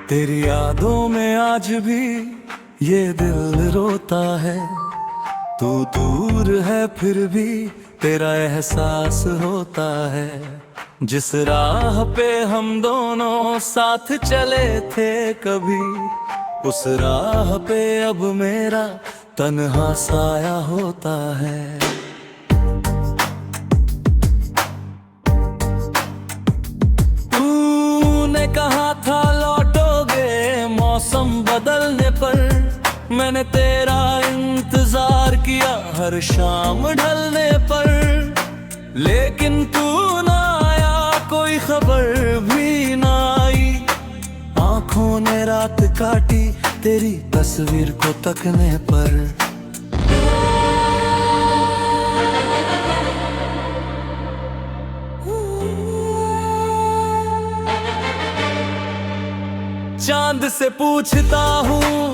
तेरी यादों में आज भी ये दिल रोता है। तू दूर है फिर भी तेरा एहसास होता है। जिस राह पे हम दोनों साथ चले थे कभी, उस राह पे अब मेरा तन्हा साया होता है। तूने कहा था लौटोगे मौसम बदलने पर, मैंने तेरा इंतजार किया हर शाम ढलने पर। लेकिन तू ना आया, कोई खबर भी ना आई। आंखों ने रात काटी तेरी तस्वीर को तकने पर। चांद से पूछता हूँ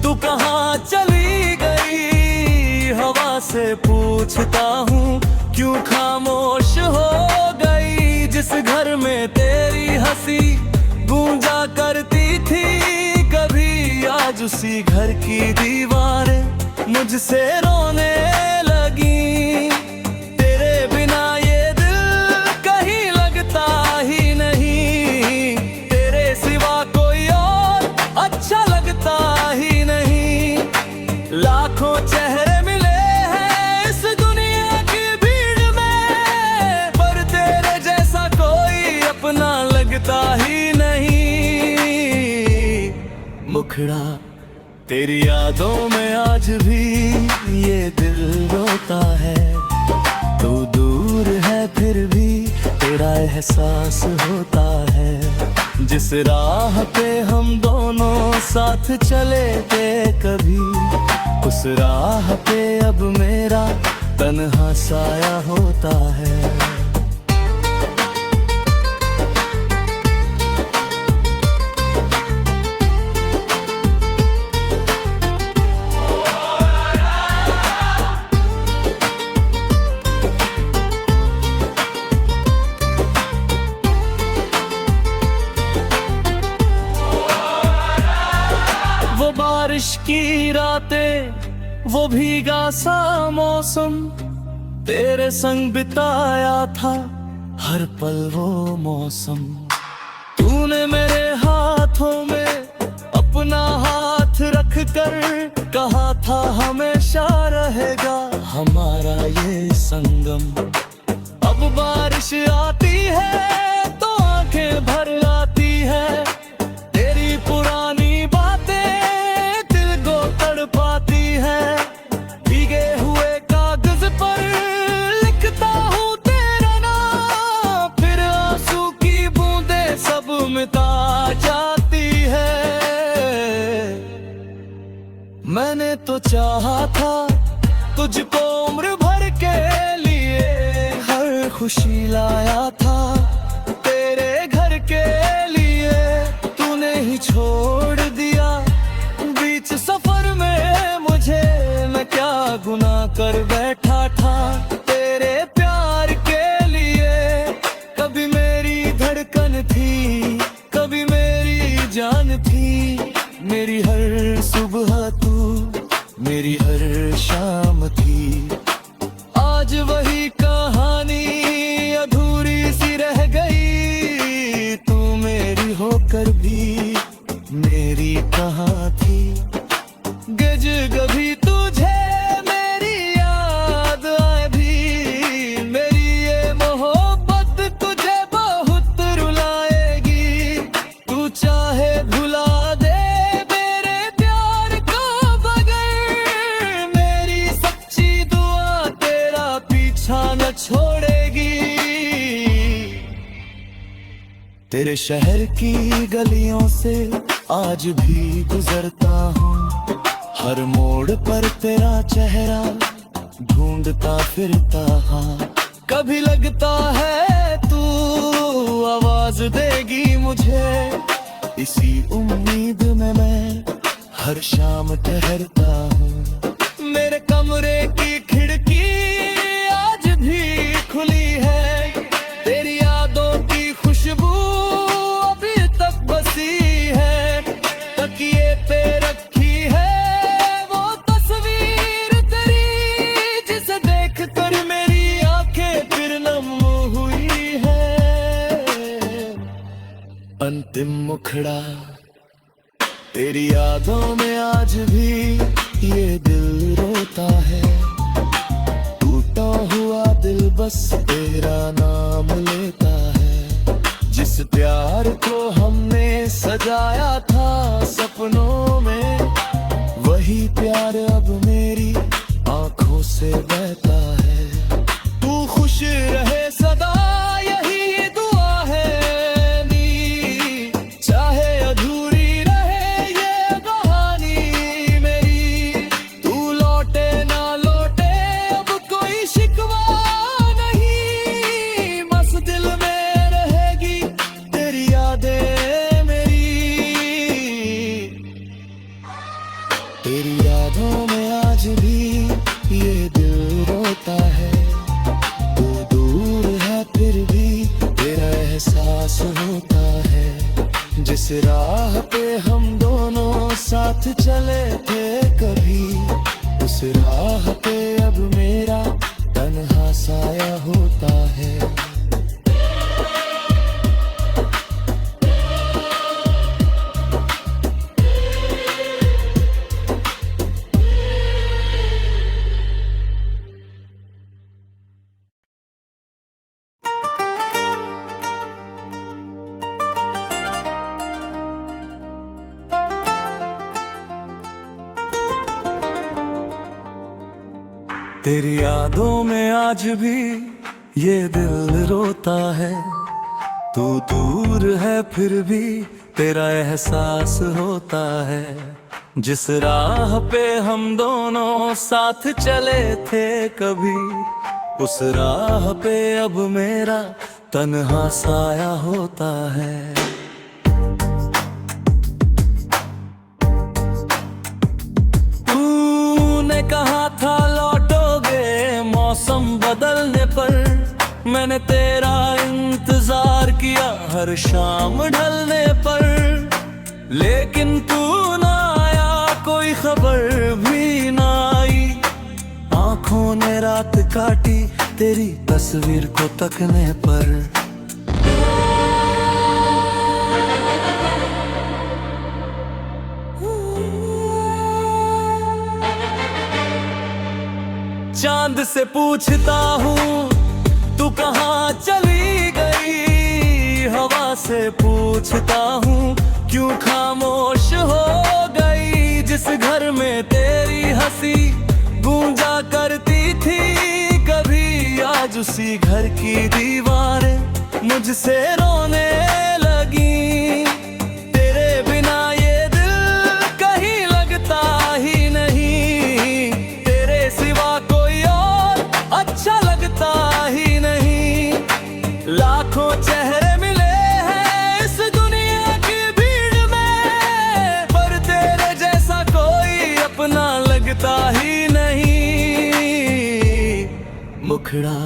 तू कहाँ चली गई, हवा से पूछता हूँ क्यों खामोश हो गई। जिस घर में तेरी हंसी गूंजा करती थी कभी, आज उसी घर की दीवारें मुझसे रोने लगी। तेरे बिना ये दिल कहीं लगता ही नहीं, तेरे सिवा कोई और अच्छा लगता ही नहीं। लाखों चेहरे मिले हैं इस दुनिया की भीड़ में, पर तेरे जैसा कोई अपना लगता ही नहीं। मुखड़ा तेरी यादों में आज भी ये दिल रोता है। तू दूर है फिर भी तेरा एहसास होता है। जिस राह पे हम दोनों साथ चले थे कभी, उस राह पे अब मेरा तन्हा साया होता है। बारिश की रातें, वो भीगा सा मौसम, तेरे संग बिताया था हर पल वो मौसम। तूने मेरे हाथों में अपना हाथ रख कर कहा था हमेशा रहेगा हमारा ये संगम। अब बारिश आती है तो आंखें भर आती है, तेरी पुरानी बातें पाती है। भीगे हुए कागज पर लिखता हूँ तेरा नाम, फिर आंसू की बूंदें सब मिटा जाती है। मैंने तो चाहा था तुझको उम्र भर के लिए, हर खुशी लाया था तेरे घर के लिए। तूने ही छोड़ दिया बीच सफर में मुझे, मैं क्या गुनाह कर बैठा था तेरे प्यार के लिए। कभी मेरी धड़कन थी, कभी मेरी जान थी, मेरी हर सुबह तू मेरी हर शाम थी। आज वही कहानी अधूरी सी रह गई, तू मेरी होकर भी मेरी कहाँ थी। गज कभी तुझे मेरी याद आए भी, मेरी ये मोहब्बत तुझे बहुत रुलाएगी। तू चाहे भुला दे मेरे प्यार को बगैर, मेरी सच्ची दुआ तेरा पीछा न छोड़ेगी। तेरे शहर की गलियों से आज भी गुजरता हूँ, हर मोड़ पर तेरा चेहरा ढूंढता फिरता। हाँ, कभी लगता है तू आवाज देगी मुझे, इसी उम्मीद में मैं हर शाम ठहरता हूँ। मेरे कमरे की खिड़की आज भी खुली है, तेरी यादों की खुशबू अभी तक बसी है। अंतिम मुखड़ा। तेरी यादों में आज भी ये दिल रोता है, टूटा हुआ दिल बस तेरा नाम लेता है। जिस प्यार को हमने सजाया था सपनों में, वही प्यार अब मेरी आंखों से बहता है। तू खुश रहे सदा यही दुआ है नी, चाहे अधूरी रहे ये कहानी मेरी। तू लौटे ना लौटे अब कोई शिकवा नहीं, बस दिल में रहेगी तेरी यादें मेरी। तेरी यादों में आज भी ये दिल रोता है, तू दूर है फिर भी तेरा एहसास होता है। जिस राह पे हम दोनों साथ चले थे कभी, उस राह पे अब मेरा तन्हा साया होता है। तेरी यादों में आज भी ये दिल रोता है, तू दूर है फिर भी तेरा एहसास होता है। जिस राह पे हम दोनों साथ चले थे कभी, उस राह पे अब मेरा तन्हा साया होता है। तूने कहा था मौसम बदलने पर, मैंने तेरा इंतजार किया हर शाम ढलने पर। लेकिन तू ना आया, कोई खबर भी ना आई। आंखों ने रात काटी तेरी तस्वीर को तकने पर। चांद से पूछता हूँ तू कहाँ चली गई, हवा से पूछता हूँ क्यों खामोश हो गई। जिस घर में तेरी हंसी गूंजा करती थी कभी, आज उसी घर की दीवारें मुझसे रोने लगी। तेरे बिना ये दिल कहीं लगता ही नहीं, तेरे सिवा अच्छा लगता ही नहीं। लाखों चेहरे मिले हैं इस दुनिया की भीड़ में, पर तेरे जैसा कोई अपना लगता ही नहीं। मुखड़ा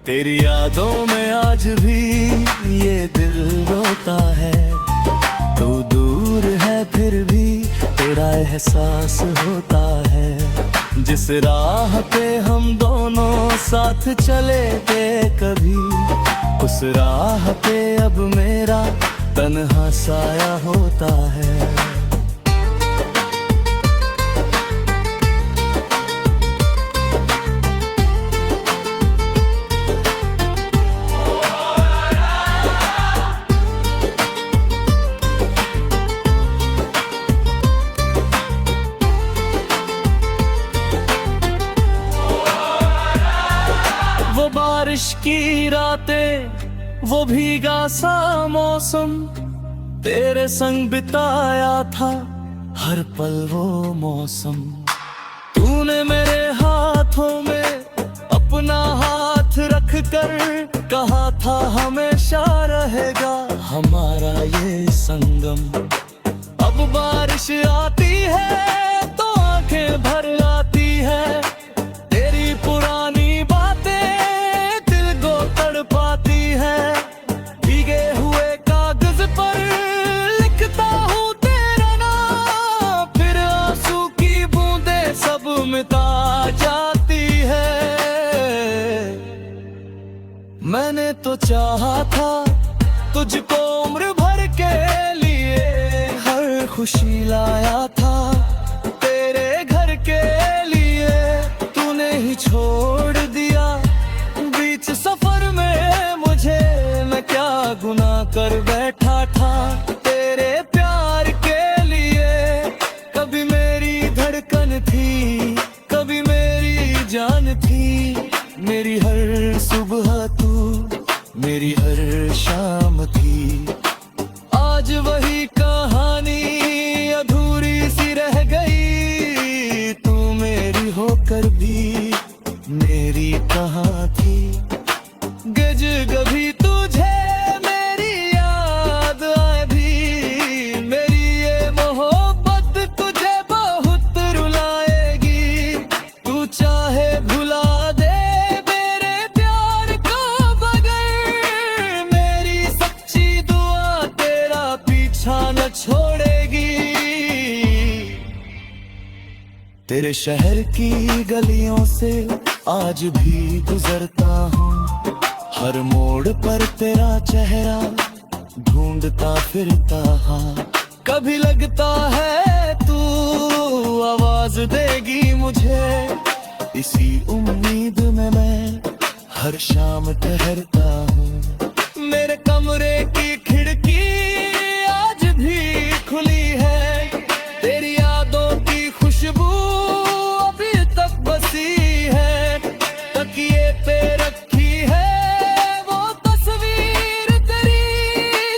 तेरी यादों में आज भी ये दिल रोता है, तू दूर है फिर भी तेरा एहसास होता है। जिस राह पे हम दोनों साथ चले थे कभी, उस राह पे अब मेरा तन्हा साया होता है। बारिश की रातें, वो भीगा सा मौसम, तेरे संग बिताया था हर पल वो मौसम। तूने मेरे हाथों में अपना हाथ रख कर कहा था हमेशा रहेगा हमारा ये संगम। अब बारिश आती है तो आंखें भर आती है, तेरी पुरानी पाती है। भीगे हुए कागज पर लिखता हूँ तेरा नाम, फिर आंसू की बूंदें सब मिटा जाती है। मैंने तो चाहा था तुझको उम्र भर के खुशी लाया था तेरे घर के लिए, तूने ही छोड़ दिया बीच सफर में मुझे। मैं क्या गुनाह कर बैठा था तेरे प्यार के लिए। कभी मेरी धड़कन थी, कभी मेरी जान थी, मेरी हर सुबह तू, मेरी हर शाम थी। आज वही कहानी अधूरी सी रह गई, तू मेरी होकर भी मेरी कहाँ थी। गज कभी तुझे मेरी याद आए भी, मेरी ये मोहब्बत तुझे बहुत रुलाएगी। तू चाहे भुला दे मेरे प्यार को, मगर मेरी सच्ची दुआ तेरा पीछा न छोड़ेगी। तेरे शहर की गलियों से आज भी गुजरता हूँ, हर मोड़ पर तेरा चेहरा ढूंढता फिरता। हाँ, कभी लगता है तू आवाज देगी मुझे, इसी उम्मीद में मैं हर शाम ठहरता हूँ। मेरे कमरे की खिड़की आज भी खुली है, तेरी यादों की खुशबू अभी तक बसी है। तकिए पे रखी है वो तस्वीर तेरी,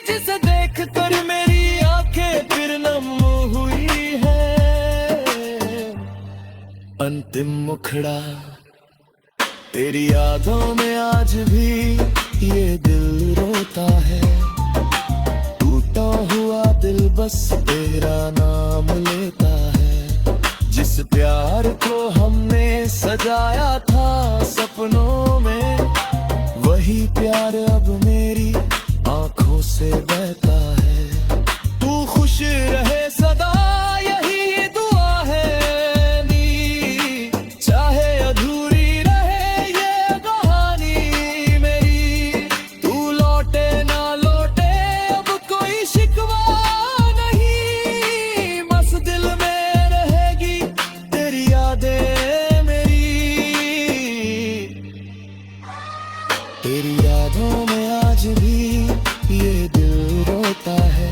जिसे देख कर मेरी आंखें फिर नम हुई है। अंतिम मुखड़ा तेरी यादों में आज भी ये दिल रोता है। टूटा हुआ दिल बस तेरा नाम लेता है। जिस प्यार को हमने सजाया था सपनों में, वही प्यार अब मेरी आंखों से बहता है। तू खुश रहे सदा यही दुआ है नी, चाहे अधूरी रहे ये कहानी मेरी। तू लौटे ना लौटे अब कोई शिकवा नहीं, बस दिल में रहेगी तेरी यादें मेरी। तेरी यादों में आज भी ये दिल रोता है।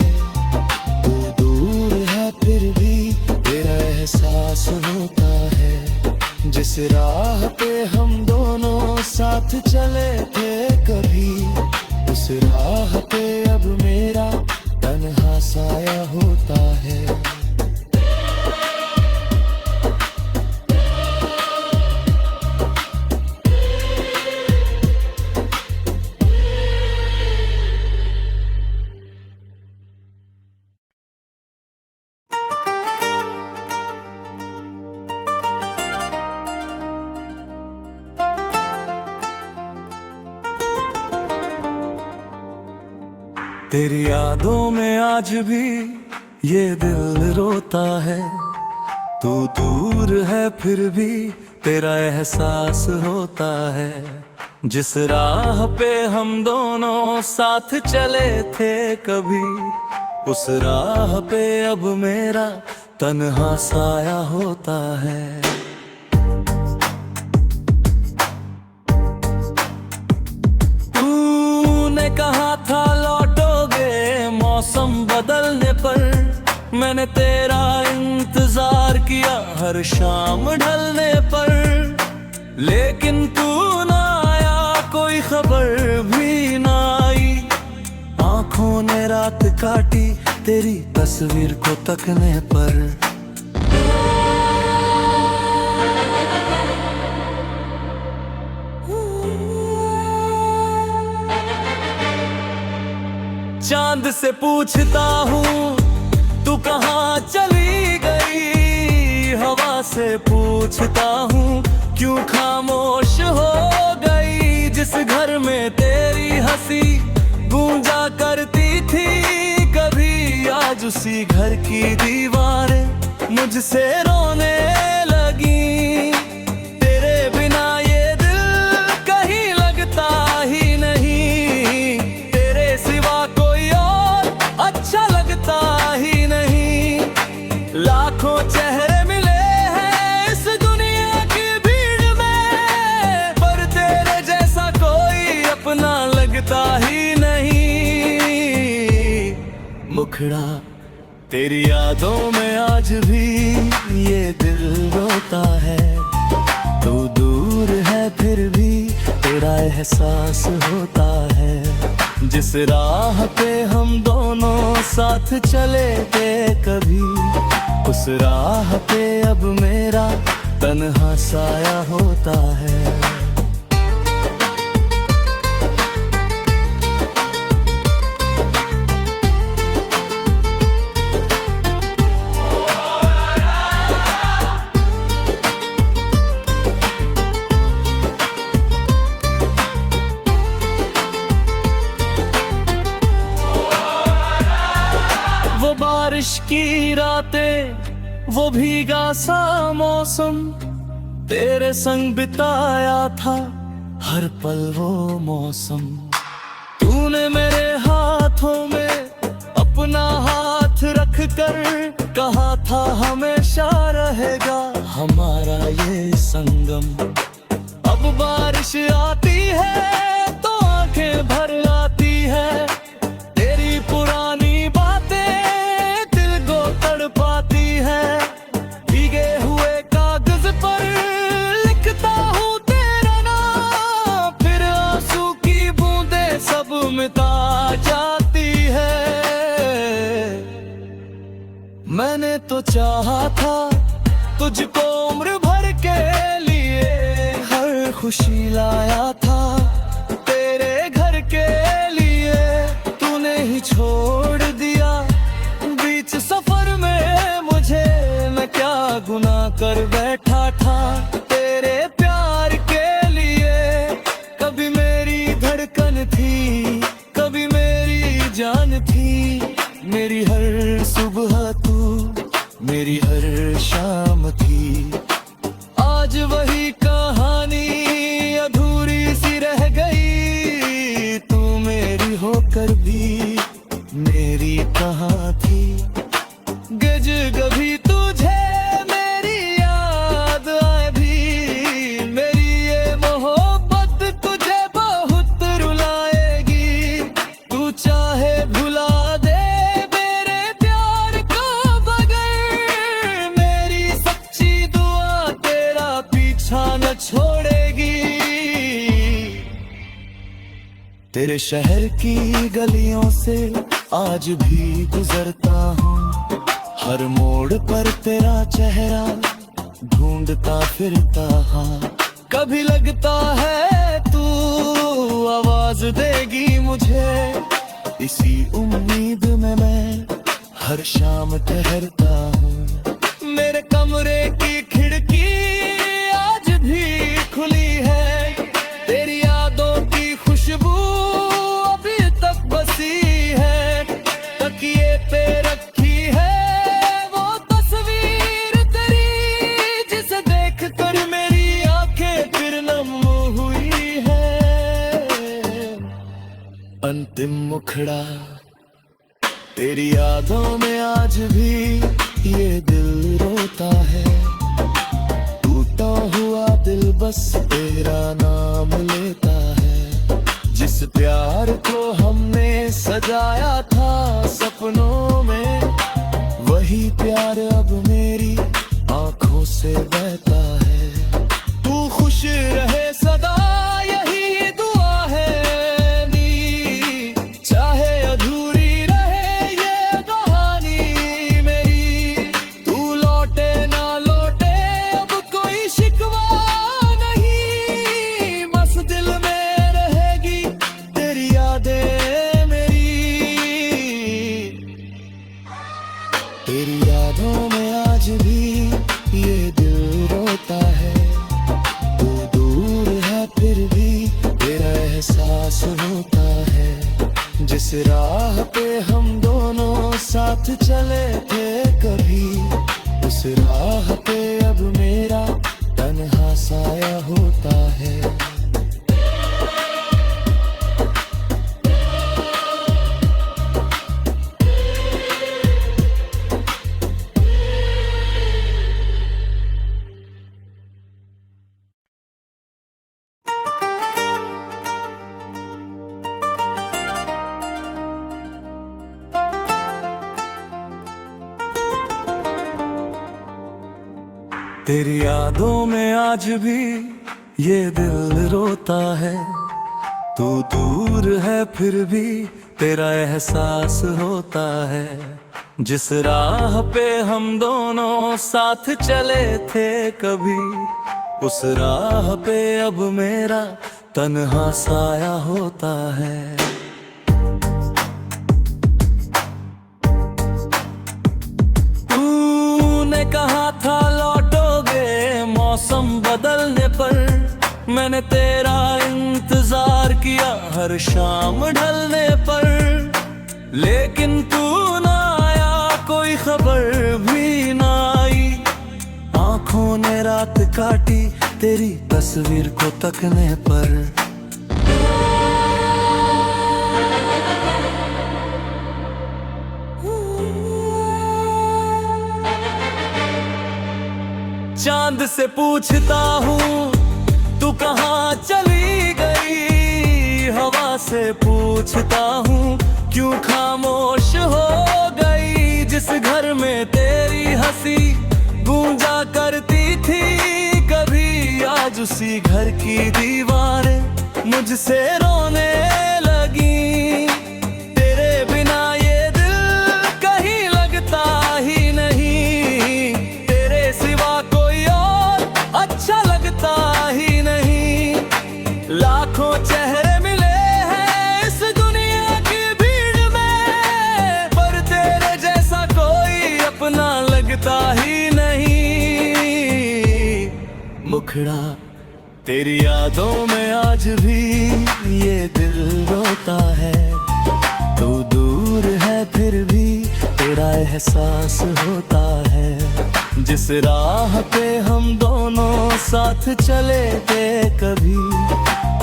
तू दूर है फिर भी तेरा एहसास होता है। जिस राह पे हम दोनों साथ चले थे कभी, उस राह पे अब मेरा तन्हा साया होता है। तेरी यादों में आज भी ये दिल रोता है। तू दूर है फिर भी तेरा एहसास होता है। जिस राह पे हम दोनों साथ चले थे कभी, उस राह पे अब मेरा तन्हा साया होता है। तूने कहा था मौसम बदलने पर, मैंने तेरा इंतजार किया हर शाम ढलने पर। लेकिन तू ना आया, कोई खबर भी ना आई। आंखों ने रात काटी तेरी तस्वीर को तकने पर। चांद से पूछता हूँ तू कहाँ चली गई, हवा से पूछता हूँ क्यों खामोश हो गई। जिस घर में तेरी हंसी गूंजा करती थी कभी, आज उसी घर की दीवारें मुझसे रोने लगी। तेरे बिना ये दिल कहीं लगता ही नहीं, तेरे सिवा कोई और अच्छा लगता ही नहीं। चेहरे मिले हैं इस दुनिया की भीड़ में, पर तेरे जैसा कोई अपना लगता ही नहीं। मुखड़ा तेरी यादों में आज भी ये दिल रोता है, तू दूर है फिर भी तेरा एहसास होता है। जिस राह पे हम दोनों साथ चले थे कभी, उस राह पे अब मेरा तन्हा साया होता है। बारिश की रातें, वो भीगा सा मौसम, तेरे संग बिताया था हर पल वो मौसम। तूने मेरे हाथों में अपना हाथ रख कर कहा था हमेशा रहेगा हमारा ये संगम। अब बारिश आती है तो आंखें भर आती है, तेरी पुरानी पाती है। भीगे हुए कागज पर लिखता हूँ तेरा नाम, फिर आंसू की बूंदें सब मिटा जाती है। मैंने तो चाहा था तुझको उम्र भर के लिए, हर खुशी लाया था तेरे घर के लिए। तूने ही छोड़ दिया बीच सफर में मुझे, मैं क्या गुनाह कर बैठा था तेरे प्यार के लिए। कभी मेरी धड़कन थी, कभी मेरी जान थी, मेरी हर सुबह तू मेरी हर शाम थी। आज वही कहानी अधूरी सी रह गई, तू मेरी होकर भी मेरी कहाँ थी। गज कभी तुझे मेरी याद आए भी, मेरी ये मोहब्बत तुझे बहुत रुलाएगी। तू चाहे भुला दे मेरे प्यार को, बगैर मेरी सच्ची दुआ तेरा पीछा न छोड़ेगी। तेरे शहर की गलियों से आज भी गुजरता हूँ, हर मोड़ पर तेरा चेहरा ढूंढता फिरता। हाँ, कभी लगता है तू आवाज देगी मुझे, इसी उम्मीद में मैं हर शाम ठहरता हूँ। मेरे कमरे की खिड़की आज भी खुली है, तेरी यादों की खुशबू अभी तक बसी है। तकिए पे रखी है वो तस्वीर तेरी, जिसे देख कर मेरी आंखें फिर नम हुई है। अंतिम मुखड़ा तेरी यादों में आज भी ये दिल रोता है। टूटा हुआ दिल बस तेरा नाम लेता है। जिस प्यार को हमने सजाया था सपनों में, वही प्यार अब मेरी आंखों से बहता है। तू खुश रहे सदा यही दुआ है नी, चाहे अधूरी रहे ये कहानी मेरी। तू लौटे ना लौटे अब कोई शिकवा नहीं, बस दिल में रहेगी तेरी यादें मेरी। तेरी यादों में आज भी ये दिल रोता है। तू दूर है फिर भी तेरा एहसास होता है। जिस राह पे हम दोनों साथ चले थे कभी, उस राह पे अब मेरा तन्हा साया होता है। तेरी यादों में आज भी ये दिल रोता है। तू दूर है फिर भी तेरा एहसास होता है। जिस राह पे हम दोनों साथ चले थे कभी, उस राह पे अब मेरा तन्हा साया होता है। तूने कहा था लौटोगे मौसम बदलने पर, मैंने तेरा इंतजार किया हर शाम ढलने पर, लेकिन तू ना आया, कोई खबर भी ना आई। आंखों ने रात काटी तेरी तस्वीर को तकने पर। चांद से पूछता हूँ तू कहाँ चली गई, हवा से पूछता हूँ क्यों खामोश हो गई। जिस घर में तेरी हंसी गूंजा करती थी कभी, आज उसी घर की दीवारें मुझसे रोने लगी। तेरे बिना ये दिल कहीं लगता ही नहीं, तेरे सिवा कोई और अच्छा लगता ही नहीं। लाखों चेहरे मिले हैं इस दुनिया की भीड़ में, पर तेरे जैसा कोई अपना लगता ही नहीं। मुखड़ा तेरी यादों में आज भी ये दिल रोता है। तू दूर है फिर भी तेरा एहसास होता है। जिस राह पे हम दोनों साथ चले थे कभी,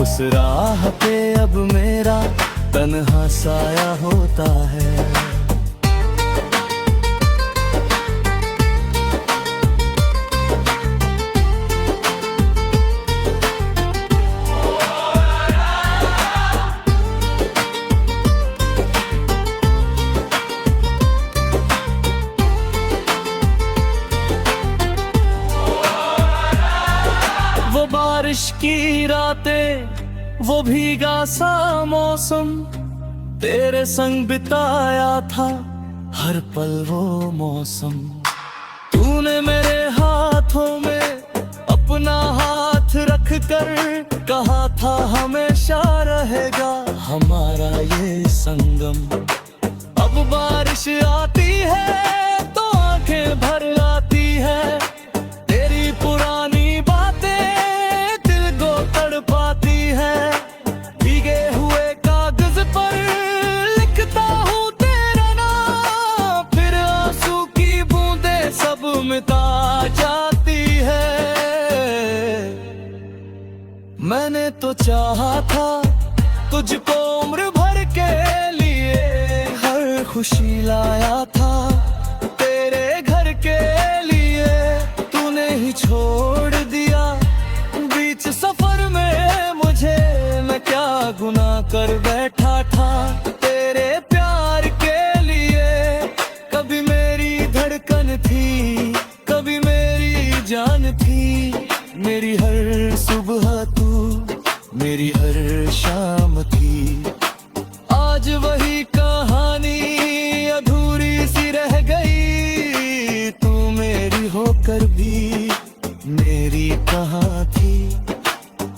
उस राह पे अब मेरा तन्हा साया होता है। वो बारिश की रातें, वो भीगा सा मौसम, तेरे संग बिताया था हर पल वो मौसम। तूने मेरे हाथों में अपना हाथ रख कर कहा था हमेशा रहेगा हमारा ये संगम। अब बारिश आती है तो आंखें भर आती है, तेरी पुरानी बातें दिल को तड़पाती है। भीगे हुए कागज पर लिखता हूँ तेरा नाम, फिर आंसू की बूंदें सब मिटा जाती है। मैंने तो चाहा था तुझको उम्र भर के लिए, हर खुशी लाया था तेरे घर के लिए। तूने ही छोड़ दिया बीच सफर में मुझे, मैं क्या गुनाह कर बैठा था तेरे प्यार के लिए। कभी मेरी धड़कन थी, कभी मेरी जान थी, मेरी हर सुबह तू, मेरी हर शाम थी। आज वही कहानी अधूरी सी रह गई, तू मेरी होकर भी मेरी कहाँ थी।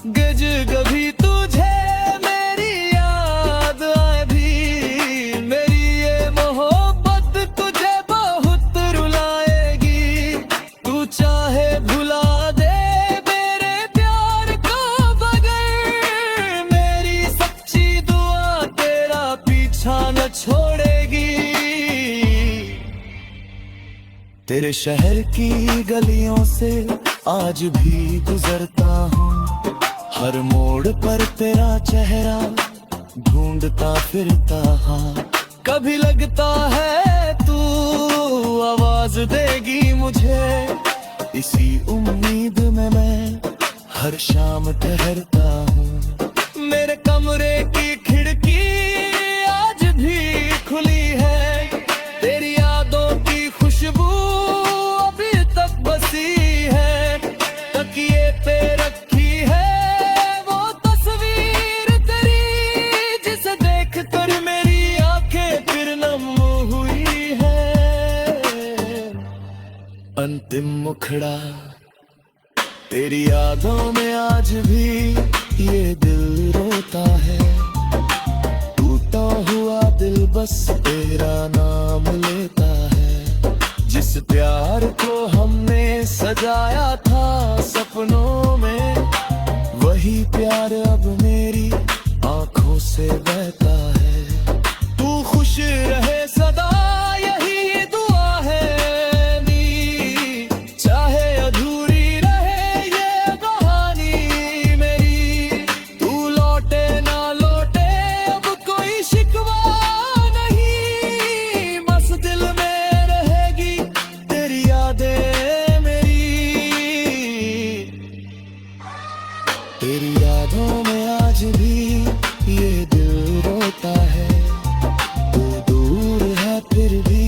गज कभी तुझे मेरी याद आए भी, मेरी ये मोहब्बत तुझे बहुत रुलाएगी। तू चाहे भुला दे मेरे प्यार को, मगर मेरी सच्ची दुआ तेरा पीछा न छोड़ेगी। तेरे शहर की गलियों से आज भी गुजरता हूँ, हर मोड़ पर तेरा चेहरा ढूंढता फिरता। हाँ, कभी लगता है तू आवाज देगी मुझे, इसी उम्मीद में मैं हर शाम ठहरता हूँ। मेरे कमरे की खिड़की आज भी खुली है, तेरी यादों की खुशबू अभी तक बसी है। मुखड़ा। तेरी यादों में आज भी ये दिल रोता है, टूटा हुआ दिल बस तेरा नाम लेता है। जिस प्यार को हमने सजाया था सपनों में, वही प्यार अब मेरी आंखों से बहता है। तू खुश रहे सदा यही दुआ है मेरी, चाहे अधूरी रहे ये कहानी मेरी। तू लौटे ना लौटे अब कोई शिकवा नहीं, बस दिल में रहेगी तेरी यादें मेरी। तेरी यादों में आज भी ये दिल रोता है, तू दूर है फिर भी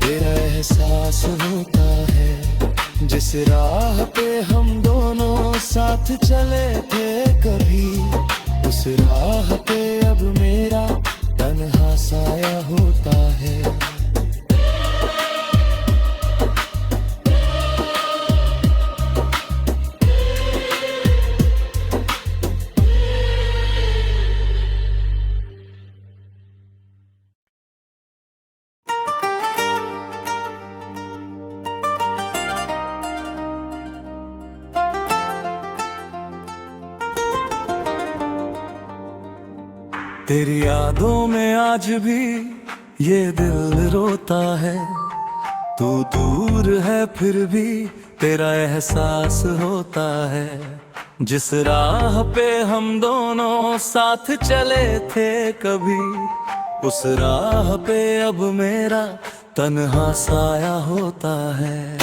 तेरा एहसास होता है। जिस राह पे हम दोनों साथ चले थे कभी, उस राह पे अब मेरा तन्हा साया होता है। तेरी यादों में आज भी ये दिल रोता है, तू दूर है फिर भी तेरा एहसास होता है। जिस राह पे हम दोनों साथ चले थे कभी, उस राह पे अब मेरा तन्हा साया होता है।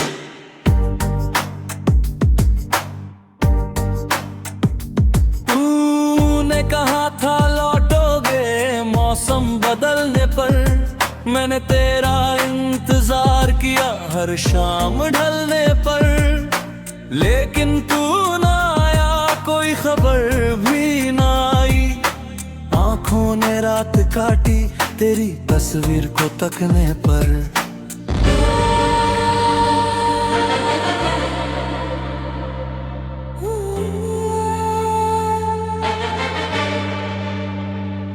तूने कहा था मौसम बदलने पर, मैंने तेरा इंतजार किया हर शाम ढलने पर। लेकिन तू ना आया, कोई खबर भी ना आई। आंखों ने रात काटी तेरी तस्वीर को तकने पर।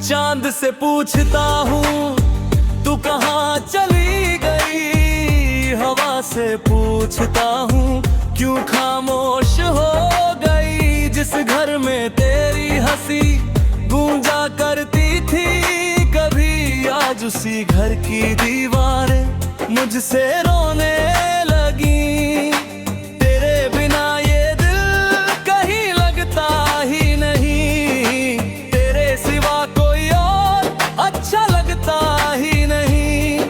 चांद से पूछता हूँ तू कहाँ चली गई, हवा से पूछता हूँ क्यों खामोश हो गई। जिस घर में तेरी हंसी गूंजा करती थी कभी, आज उसी घर की दीवारें मुझसे रोने लगी। तेरे बिना ये दिल कहीं लगता ही नहीं, तेरे सिवा अच्छा लगता ही नहीं।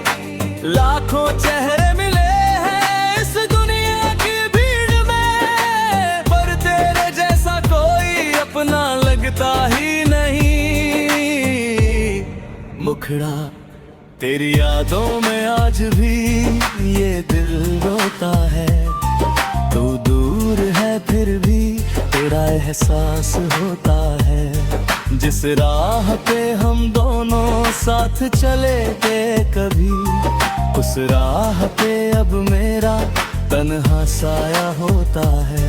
लाखों चेहरे मिले हैं इस दुनिया की भीड़ में, पर तेरे जैसा कोई अपना लगता ही नहीं। मुखड़ा, तेरी यादों में आज भी ये दिल रोता है, तू दूर है फिर भी तेरा एहसास होता है। जिस राह पे हम दोनों साथ चले थे कभी, उस राह पे अब मेरा तन्हा साया होता है।